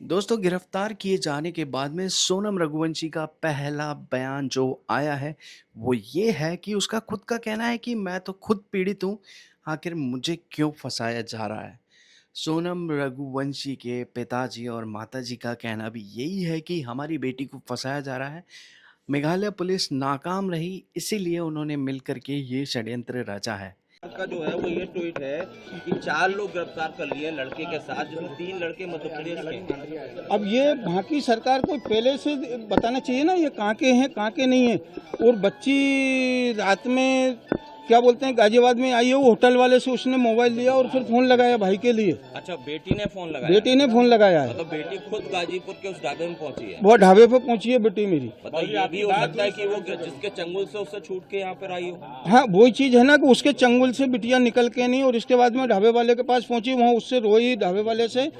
दोस्तों, गिरफ्तार किए जाने के बाद में सोनम रघुवंशी का पहला बयान जो आया है, वो ये है कि उसका खुद का कहना है कि मैं तो खुद पीड़ित हूँ, आखिर मुझे क्यों फँसाया जा रहा है। सोनम रघुवंशी के पिताजी और माताजी का कहना भी यही है कि हमारी बेटी को फँसाया जा रहा है। मेघालय पुलिस नाकाम रही, इसीलिए उन्होंने मिल कर के ये षड्यंत्र रचा है। का जो है वो ये ट्वीट है कि 4 लोग गिरफ्तार कर लिए लड़के के साथ, जिसमें 3 लड़के मध्य प्रदेश के हैं। अब ये वहाँ की सरकार को पहले से बताना चाहिए ना, ये कहाँ के हैं कहाँ के नहीं है। और बच्ची रात में क्या बोलते हैं गाजियाबाद में आई है, वो होटल वाले से उसने मोबाइल लिया और फिर फोन लगाया भाई के लिए। अच्छा, बेटी ने फोन लगाया? बेटी ने फोन लगाया है। मतलब बेटी खुद गाजीपुर के उस ढाबे में पहुंची है? वो ढाबे पे पहुंची है बेटी मेरी। मतलब ये भी हो सकता है कि वो जिसके चंगुल से उससे छूट के यहाँ पर आई हो। हाँ, वही चीज है ना कि उसके चंगुल से बिटिया निकल के नहीं, और इसके बाद में ढाबे वाले के पास पहुंची, वहाँ उससे रोई ढाबे वाले से।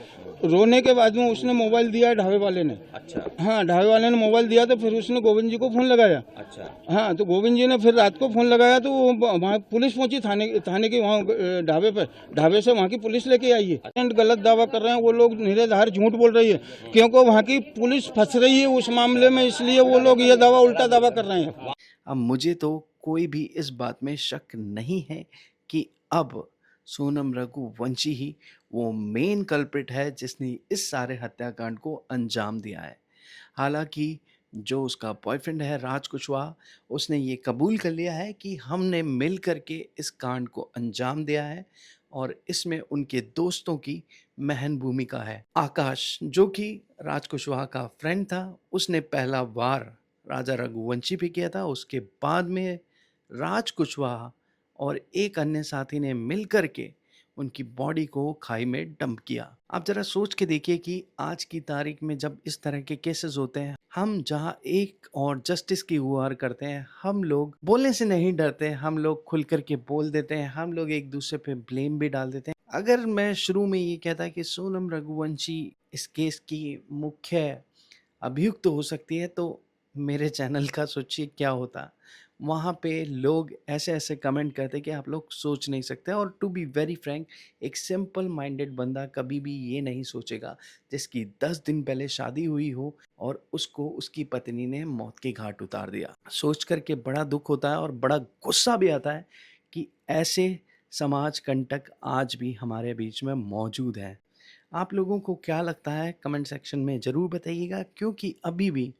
रोने के बाद में उसने मोबाइल दिया ढाबे वाले ने। अच्छा। हाँ, ढाबे वाले ने मोबाइल दिया तो फिर उसने गोविंद जी को फोन लगाया। अच्छा। हाँ, तो गोविंद जी ने फिर रात को फोन लगाया तो वहाँ पुलिस पहुंची, थाने की वहाँ ढाबे पे। ढाबे से वहाँ की पुलिस लेके आई है। गलत दावा कर रहे हैं वो लोग, निराधार झूठ बोल रही है, क्योंकि वहाँ की पुलिस फंस रही है उस मामले में, इसलिए वो लोग ये दावा उल्टा दावा कर रहे हैं। अब मुझे तो कोई भी इस बात में शक नहीं है कि अब सोनम रघुवंशी ही वो मेन कल्प्रिट है जिसने इस सारे हत्याकांड को अंजाम दिया है। हालांकि जो उसका बॉयफ्रेंड है राज कुशवाहा, उसने ये कबूल कर लिया है कि हमने मिल कर के इस कांड को अंजाम दिया है और इसमें उनके दोस्तों की महन भूमिका है। आकाश, जो कि राज कुशवाहा का फ्रेंड था, उसने पहला वार राजा रघुवंशी पे किया था। उसके बाद में राज कुशवाहा और एक अन्य साथी ने मिल कर के उनकी बॉडी को खाई में डंप किया। आप जरा सोच के देखिए कि आज की तारीख में जब इस तरह के केसेस होते हैं, हम जहां एक और जस्टिस की गुहार करते हैं, हम लोग बोलने से नहीं डरते, हम लोग खुल कर के बोल देते हैं, हम लोग एक दूसरे पे ब्लेम भी डाल देते हैं। अगर मैं शुरू में ये कहता कि सोनम रघुवंशी इस केस की मुख्य अभियुक्त तो हो सकती है, तो मेरे चैनल का सोचिए क्या होता। वहाँ पे लोग ऐसे-ऐसे कमेंट करते कि आप लोग सोच नहीं सकते। और टू बी वेरी फ्रैंक, एक सिंपल माइंडेड बंदा कभी भी ये नहीं सोचेगा जिसकी 10 दिन पहले शादी हुई हो और उसको उसकी पत्नी ने मौत के घाट उतार दिया। सोच कर के बड़ा दुःख होता है और बड़ा गुस्सा भी आता है कि ऐसे समाज कंटक आज भी हमारे बीच में मौजूद हैं। आप लोगों को क्या लगता है कमेंट सेक्शन में ज़रूर बताइएगा, क्योंकि अभी भी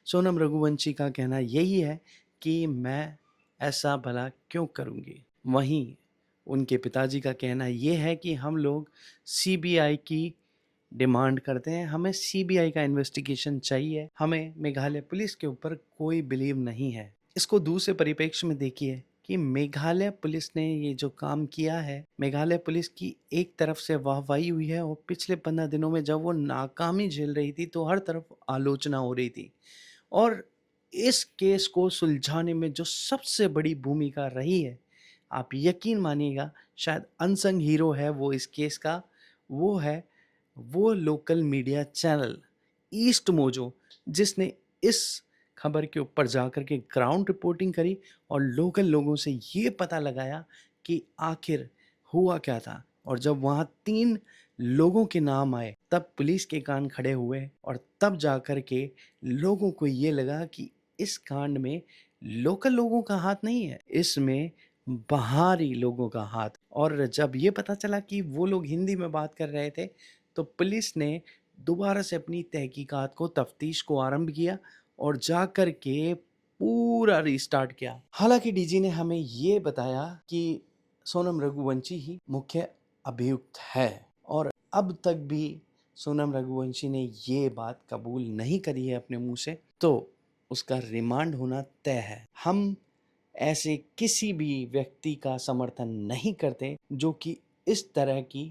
सोनम रघुवंशी का कहना यही है कि मैं ऐसा भला क्यों करूँगी। वहीं उनके पिताजी का कहना ये है कि हम लोग सीबीआई की डिमांड करते हैं, हमें सीबीआई का इन्वेस्टिगेशन चाहिए, हमें मेघालय पुलिस के ऊपर कोई बिलीव नहीं है। इसको दूसरे परिप्रेक्ष्य में देखिए कि मेघालय पुलिस ने ये जो काम किया है, मेघालय पुलिस की एक तरफ से वाहवाही हुई है और पिछले 15 दिनों में जब वो नाकामी झेल रही थी तो हर तरफ आलोचना हो रही थी। और इस केस को सुलझाने में जो सबसे बड़ी भूमिका रही है, आप यकीन मानिएगा, शायद अनसंग हीरो है वो इस केस का, वो है वो local media channel east mojo, जिसने इस खबर के ऊपर जाकर के ग्राउंड रिपोर्टिंग करी और लोकल लोगों से ये पता लगाया कि आखिर हुआ क्या था। और जब वहाँ 3 लोगों के नाम आए, तब पुलिस के कान खड़े हुए और तब जाकर के लोगों को ये लगा कि इस कांड में लोकल लोगों का हाथ नहीं है, इसमें बाहरी लोगों का हाथ। और जब ये पता चला कि वो लोग हिंदी में बात कर रहे थे, तो पुलिस ने दोबारा से अपनी तहकीकात को, तफ्तीश को आरंभ किया और जाकर के पूरा रिस्टार्ट किया। हालांकि डीजी ने हमें ये बताया कि सोनम रघुवंशी ही मुख्य अभियुक्त है और अब तक भी सोनम रघुवंशी ने ये बात कबूल नहीं करी है अपने मुंह से, तो उसका रिमांड होना तय है। हम ऐसे किसी भी व्यक्ति का समर्थन नहीं करते जो कि इस तरह की,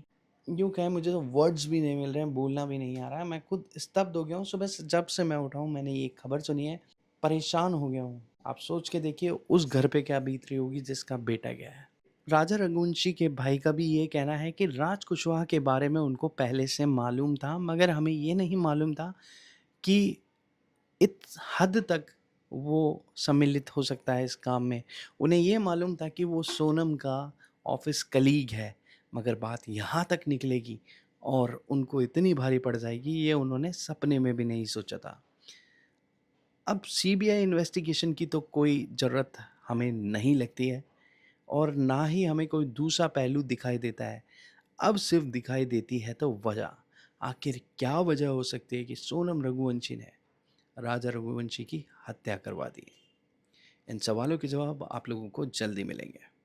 यूँ कहें, मुझे तो वर्ड्स भी नहीं मिल रहे हैं, बोलना भी नहीं आ रहा है। मैं खुद स्तब्ध हो गया हूँ। सुबह से जब से मैं उठा हूँ मैंने ये खबर सुनी है, परेशान हो गया हूँ। आप सोच के देखिए उस घर पे क्या बीत रही होगी जिसका बेटा गया है। राजा रघुवंशी के भाई का भी ये कहना है कि राज कुशवाहा के बारे में उनको पहले से मालूम था, मगर हमें ये नहीं मालूम था कि इस हद तक वो सम्मिलित हो सकता है इस काम में। उन्हें ये मालूम था कि वो सोनम का ऑफिस कलीग है, मगर बात यहाँ तक निकलेगी और उनको इतनी भारी पड़ जाएगी, ये उन्होंने सपने में भी नहीं सोचा था। अब सीबीआई इन्वेस्टिगेशन की तो कोई ज़रूरत हमें नहीं लगती है और ना ही हमें कोई दूसरा पहलू दिखाई देता है। अब सिर्फ दिखाई देती है तो वजह। आखिर क्या वजह हो सकती है कि सोनम रघुवंशी ने राजा रघुवंशी की हत्या करवा दी? इन सवालों के जवाब आप लोगों को जल्दी मिलेंगे।